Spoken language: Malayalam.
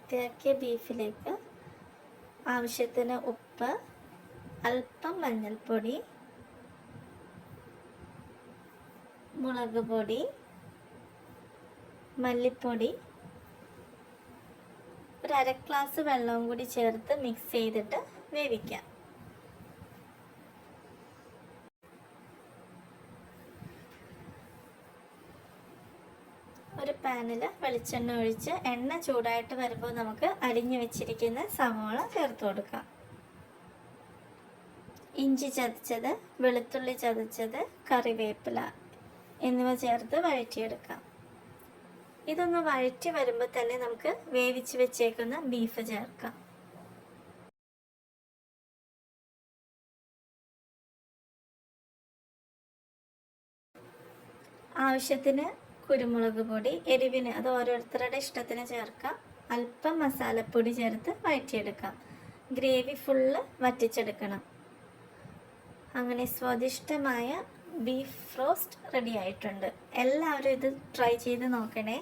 വൃത്തിയാക്കിയ ബീഫിലേക്ക് ആവശ്യത്തിന് ഉപ്പ്, അല്പം മഞ്ഞൾപ്പൊടി, മുളക് പൊടി, മല്ലിപ്പൊടി, ഒരു അര ഗ്ലാസ് വെള്ളവും കൂടി ചേർത്ത് മിക്സ് ചെയ്തിട്ട് വേവിക്കാം. ഒരു പാനിൽ വെളിച്ചെണ്ണ ഒഴിച്ച് എണ്ണ ചൂടായിട്ട് വരുമ്പോൾ നമുക്ക് അരിഞ്ഞു വെച്ചിരിക്കുന്ന സവാള ചേർത്ത് കൊടുക്കാം. ഇഞ്ചി ചതച്ചത്, വെളുത്തുള്ളി ചതച്ചത്, കറിവേപ്പില എന്നിവ ചേർത്ത് വഴറ്റിയെടുക്കാം. ഇതൊന്ന് വഴറ്റി വരുമ്പോൾ തന്നെ നമുക്ക് വേവിച്ച് വെച്ചേക്കുന്ന ബീഫ് ചേർക്കാം. ആവശ്യത്തിന് കുരുമുളക് പൊടി, എരിവിന് അത് ഓരോരുത്തരുടെ ഇഷ്ടത്തിന് ചേർക്കാം. അല്പം മസാലപ്പൊടി ചേർത്ത് വഴറ്റിയെടുക്കാം. ഗ്രേവി ഫുള്ള് വറ്റിച്ചെടുക്കണം. അങ്ങനെ സ്വാദിഷ്ടമായ ബീഫ് റോസ്റ്റ് റെഡി ആയിട്ടുണ്ട്. എല്ലാവരും ഇത് ട്രൈ ചെയ്ത് നോക്കണേ.